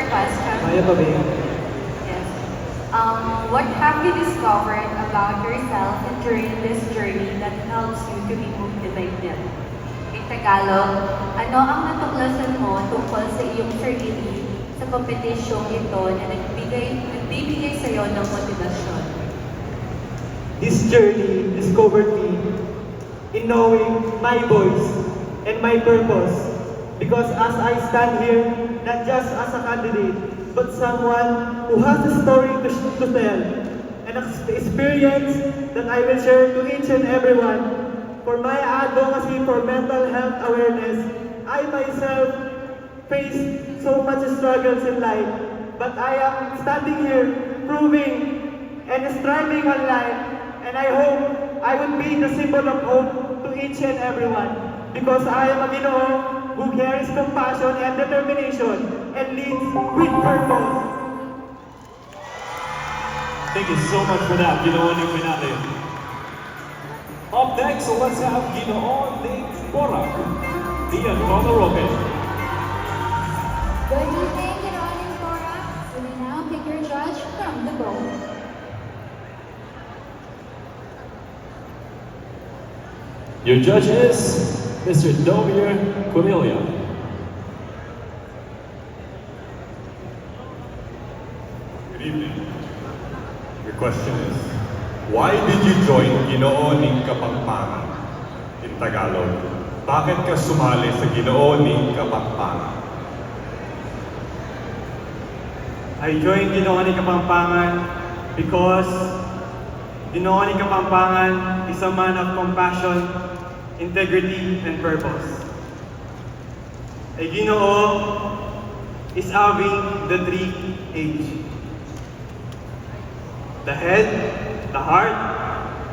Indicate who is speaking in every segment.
Speaker 1: your question?
Speaker 2: Maya pa, babe.
Speaker 1: Yes. What have you discovered about yourself during this journey that helps you to be motivated? In Tagalog, ano ang natuklasan mo tungkol sa iyong sarili sa kompetisyong ito na nagbibigay sa iyo ng motibasyon?
Speaker 2: This journey discovered me in knowing my voice and my purpose. Because as I stand here, not just as a candidate, but someone who has a story to tell, and an experience that I will share to each and everyone. For my advocacy for mental health awareness, I myself faced so much struggles in life, but I am standing here proving and striving on life, and I hope I will be the symbol of hope to each and everyone, because I am a Ginoo who carries compassion and determination and leads with purpose.
Speaker 3: Thank you so much for that, Ginoo Ning natin. Up next, let's have Ginoo Ning Porac, Dian Roque.
Speaker 4: Good evening, Ginoo Ning Porac. You may now pick your judge from the bowl.
Speaker 3: Your judge is Mr. Dovier Cornelia.
Speaker 5: Good evening. Your question is, why did you join Ginoo Ning Kapampangan? In Tagalog, bakit ka sumali sa Ginoo Ning Kapampangan?
Speaker 2: I joined Ginoo Ning Kapampangan because Ginoo Ning Kapampangan is a man of compassion, integrity, and purpose. A Ginoo is having the 3 H. The head, the heart,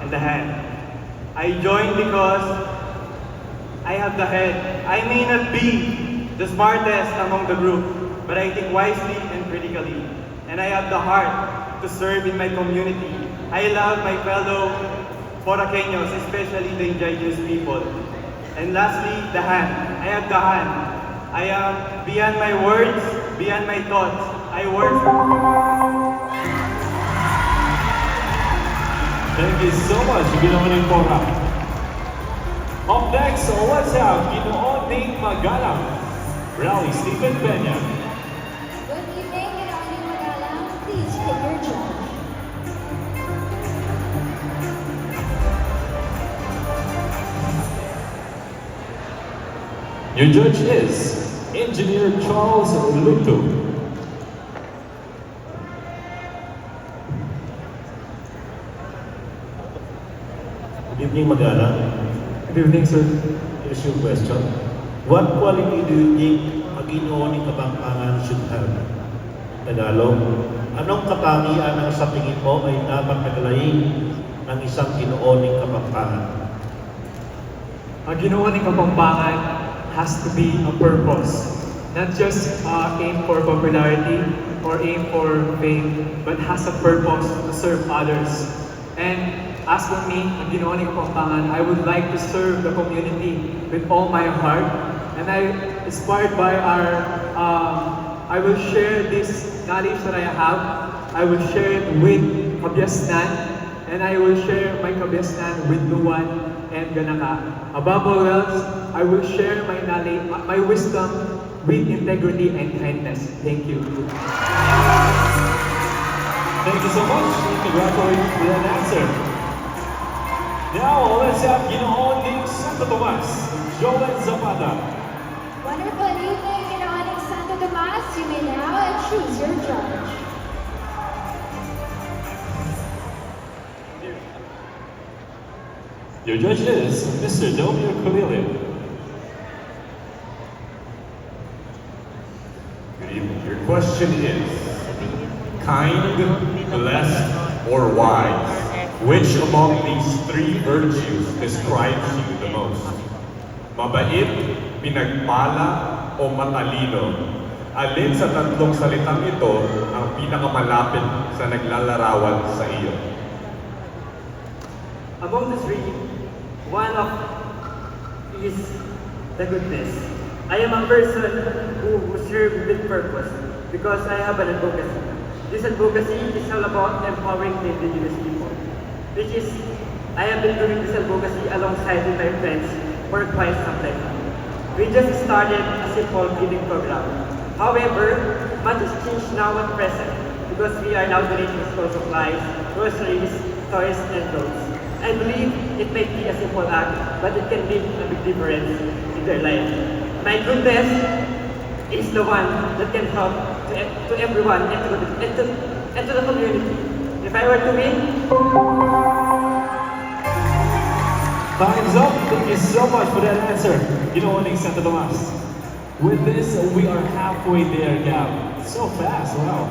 Speaker 2: and the hand. I joined because I have the head. I may not be the smartest among the group, but I think wisely and critically. And I have the heart to serve in my community. I love my fellow Poraqueños, especially the indigenous people. And lastly, the hand. I have the hand. I am beyond my words, beyond my thoughts. I work.
Speaker 3: Thank you so much, Ginoo Ning Porac. Up next, let's have Ginoo Ning Magalang, Rally Stephen Peña.
Speaker 4: Good evening, Ginoo Ning Magalang. Please pick your judge.
Speaker 3: Your judge is Engineer Charles Luto.
Speaker 6: Good evening, Magalang.
Speaker 2: Good evening, sir.
Speaker 6: Here's your question. What quality do you think a Ginoo Ning Kapampangan should have? Tagalog, anong katangian ang sa tingin mo ay dapat naglaing ng isang Ginoo Ning Kapampangan?
Speaker 2: Ang Ginoo Ning Kapampangan has to be a purpose. Not just aim for popularity or aim for fame, but has a purpose to serve others. And as for me, ang Ginoo Ning Kapampangan, I would like to serve the community with all my heart. And I, inspired by our, I will share this knowledge that I have. I will share it with Kabiasnan, and I will share my Kabiasnan with Luan and Ganaka. Above all else, I will share my knowledge, my wisdom with integrity and kindness. Thank you.
Speaker 3: Thank you so much. Congratulations for that answer. Now, let's have Ginoo Ning Santo Tomas, Joel Zapata.
Speaker 4: Wonderful evening, Ginoo Ning Santo Tomas. You may now choose your judge.
Speaker 3: Your judge is Mr. Domio Cornelia.
Speaker 5: Good evening. Your question is, kind, blessed, or wise? Which among these 3 virtues describes you the most? Mabait, pinagpala, o matalino? Alin sa tatlong salitang ito ang pinakamalapit sa naglalarawan sa iyo?
Speaker 2: Among the 3, one of is the goodness. I am a person who serves with purpose. because I have an advocacy. This advocacy is all about empowering the indigenous people, which is, I have been doing this advocacy alongside with my friends for quite some time now. We just started a simple feeding program. However, much has changed now at present because we are now donating school supplies, groceries, toys, and clothes. I believe it might be a simple act, but it can make a big difference in their life. My goodness is the one that can help to everyone and to the community. If I were to win,
Speaker 3: Time's up. Thank you so much for that answer. Ginooning Santo Tomas. With this, we are halfway there, Gab. So fast, wow.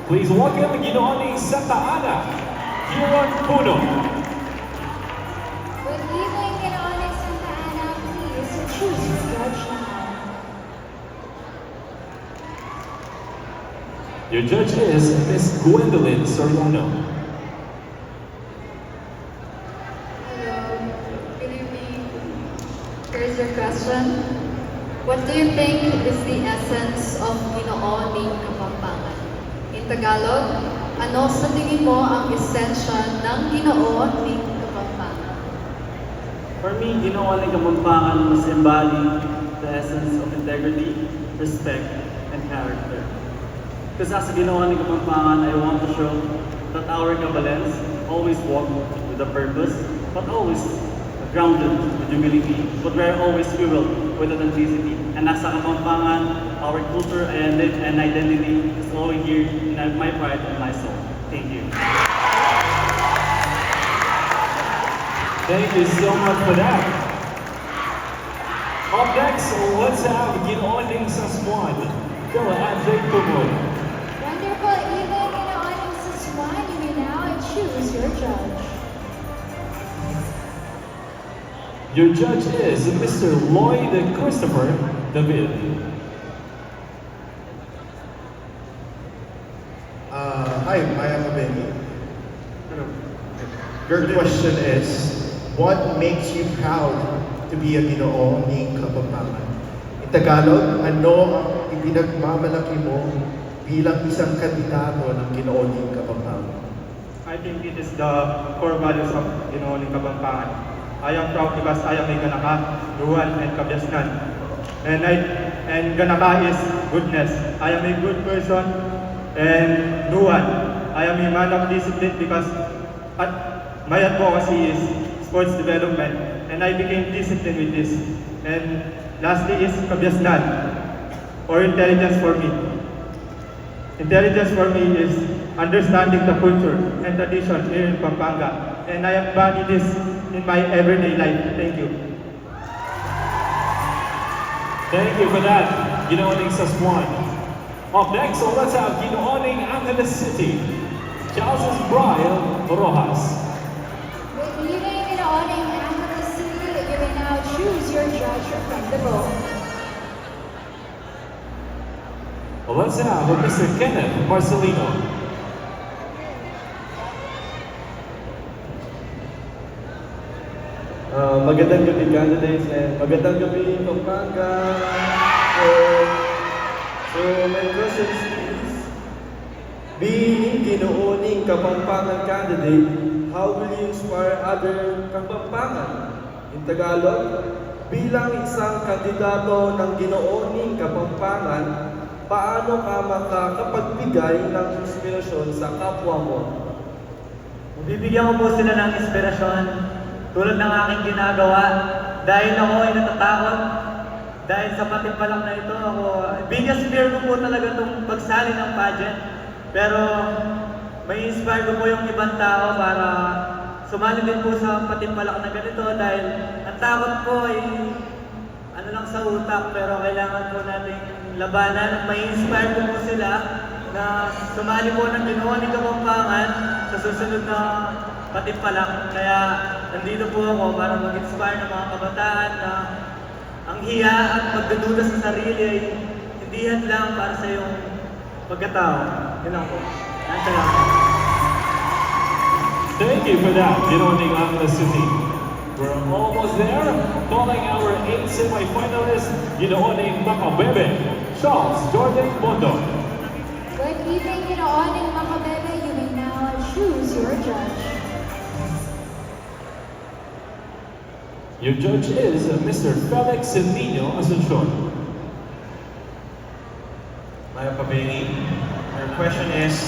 Speaker 3: Please welcome Ginooning Santa Ana, Kieron Puno.
Speaker 4: Good evening, Ginoong Santa Ana. Please choose your judge now.
Speaker 3: Your judge is Miss Gwendolyn Soriano.
Speaker 1: Hello, good evening. Here's your question. What do you think is the essence of Ginooning Kapampangan? In Tagalog, ano sa tingin mo ang esensya ng Ginooning Kapampangan?
Speaker 2: for me, Ginooning Kapampangan must embody the essence of integrity, respect, and character. Because as a Ginooning Kapampangan, I want to show that our Kabalens always walk with a purpose, but always grounded with humility, but we're always fueled with authenticity. And as a Kapampangan, our culture and identity is always here in my pride and my soul. Thank you.
Speaker 3: Thank you so much for that. Up next, let's have Ginooning Saswan. Go Andre Tumon.
Speaker 4: Wonderful evening, Ginoong Saswan. You may now choose your judge.
Speaker 3: Your judge is Mr. Lloyd Christopher David.
Speaker 7: Hi, I am Benny. Your question is, what makes you proud to be a Ginooning Kapampangan? In Tagalog, ano ang ipinagmamalaki mo bilang isang kandidato ng Ginooning Kapampangan?
Speaker 2: I think it is the core values of Ginooning Kapampangan. I am proud because I am a Ganaka, Dual, and Kabyasnan. And Ganaka is goodness. I am a good person. And Dual, I am a man of discipline because my advocacy is sports development. And I became disciplined with this. And lastly is Kabyasnan, or intelligence for me. Intelligence for me is understanding the culture and tradition here in Pampanga. And I embody this in my everyday life. Thank you.
Speaker 3: Thank you for that, Ginooning Saswan. Up next, let's have Ginooning Angeles City, Charles Brian Rojas.
Speaker 4: Good evening, Ginoong Angeles City. You may now choose your judge from the vote.
Speaker 3: Let's have Mr. Kenneth Marcelino.
Speaker 2: Magandang gabi, candidates, and magandang gabi, Pampanga. So my question is, being Ginooning Kapampangan candidate, how will you inspire other Kapampangan? In Tagalog, bilang isang kandidato ng Ginooning Kapampangan, paano ka makakapagbigay ng inspirasyon sa kapwa mo?
Speaker 8: Bibigyan ko po sila ng inspirasyon tulad ng aking ginagawa dahil ako ay natatakot dahil sa patimpalang na ito ako biggest fear ko po talaga itong pagsali ng pageant, pero may inspire ko po yung ibang tao para sumali din po sa patimpalak na ganito dahil ang takot po ay ano lang sa utak, pero kailangan po nating labanan at may inspire ko po sila na sumali po ng Ginooning Kapampangan sa susunod na patimpalak. Kaya nandito po ako para mag-inspire ng mga kabataan na ang hiya at pagdududa sa sarili ay hindi lang para sa iyong pagkatao. Yun lang po. Salamat.
Speaker 3: Thank you for that, Ginooning Angeles City. We're almost there. Calling our 8 semi-finalists, Ginooning Macabebe, Charles Jordan Mondo.
Speaker 4: Good evening, Ginooning Makabebe. You may now choose your judge.
Speaker 3: Your judge is Mr. Felix Nino Asuncion.
Speaker 9: Maya Pabeni, your question is,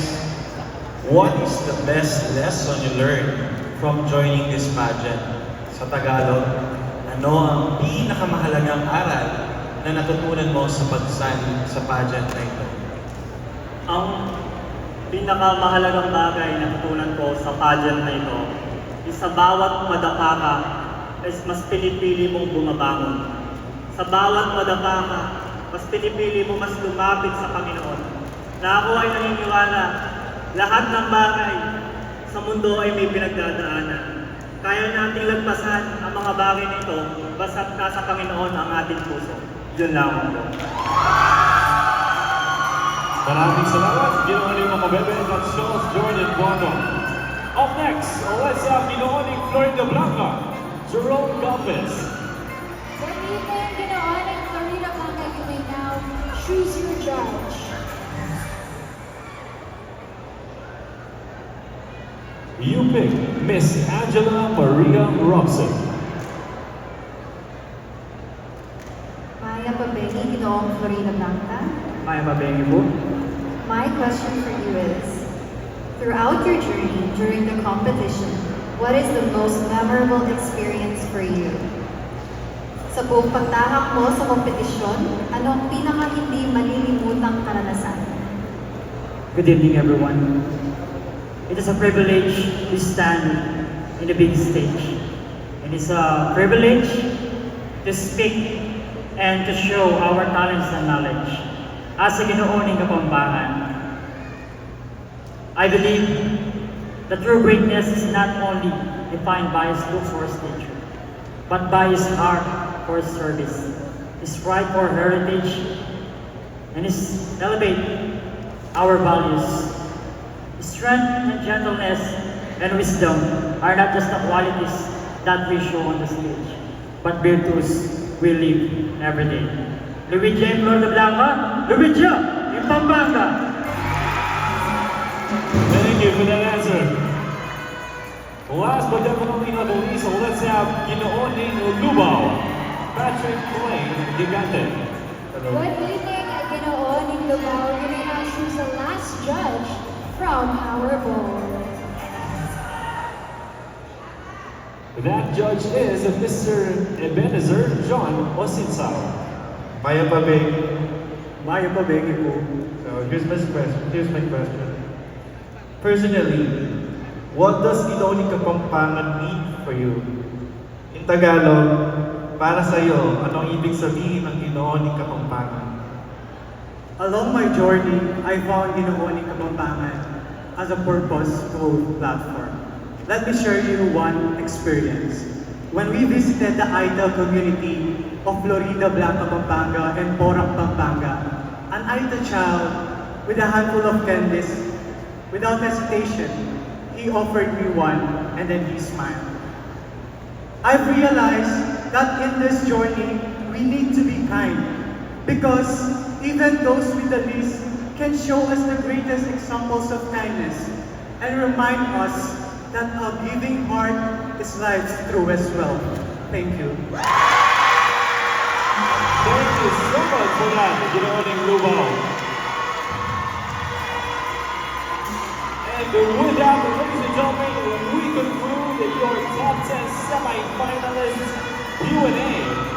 Speaker 9: what is the best lesson you learned from joining this pageant? Sa Tagalog, ano ang pinakamahalagang aral na natutunan mo sa pagsali sa pageant na ito?
Speaker 8: Ang pinakamahalagang bagay na natutunan ko sa pageant na ito is sa bawat madapa ka is mas pinipili mong bumabangon. Sa bawat madapa ka, mas pinipili mo mas lumapit sa Panginoon. Na ako ay naniniwala, lahat ng bagay sa mundo ay may pinagdadaanan. Kaya nating lagpasan ang mga bagay nito basta't nasa Panginoon ang ating puso. Yun lang po.
Speaker 3: Maraming salamat, Ginooning Makabebe. That shows Jordan Bono. Up next, let's have Ginooning Florida Blanca, Jerome Galvez.
Speaker 4: Good evening, Ginooning Florida Blanca. You may now choose your judge.
Speaker 3: You pick Miss Angela Maria Robson.
Speaker 1: Maya Pabeni, Ginoong Florida Blanca.
Speaker 8: Maya Pabeni po.
Speaker 1: My question for you is, throughout your journey during the competition, what is the most memorable experience for you? Sa buong pagtahak mo sa kompetisyon, ano ang pinaka hindi malilimutang karanasan?
Speaker 8: Good evening, everyone. It is a privilege to stand in the big stage. It is a privilege to speak and to show our talents and knowledge. As a Ginooning Kapampangan, I believe that true greatness is not only defined by his looks or his nature, but by his heart for service, his pride for heritage, and his elevate our values. Strength and gentleness and wisdom are not just the qualities that we show on the stage, but virtues we live every day. Luigia in Florida Blanca, Luigia in Pampanga.
Speaker 3: Thank you for that answer. Last but definitely not the least, let's have Ginooning Lubao, Patrick Clay Gigante.
Speaker 4: Good evening, Ginooning Lubao. You may now choose the last judge from our board.
Speaker 3: That judge is Mr. Ebenezer John Osinsao.
Speaker 7: Maya Pabeng.
Speaker 8: Maya Pabeng po.
Speaker 7: So here's my question. Personally, what does Ginooning Kapampangan mean for you? In Tagalog, para sa iyo, anong ibig sabihin ng Ginooning Kapampangan?
Speaker 8: Along my journey, I found Ginooning Kapampangan as a purpose-filled platform. Let me share you one experience. When we visited the idol community of Florida Blanca, Pampanga and Porac, Pampanga, an idol child with a handful of candies, without hesitation, he offered me one and then he smiled. I've realized that in this journey, we need to be kind because even those with the least can show us the greatest examples of kindness and remind us that a giving heart is life's truest wealth. Thank you.
Speaker 3: Thank you so much for that, Ginooning Lubao. And with that, ladies and gentlemen, we conclude your top 10 semi-finalists Q&A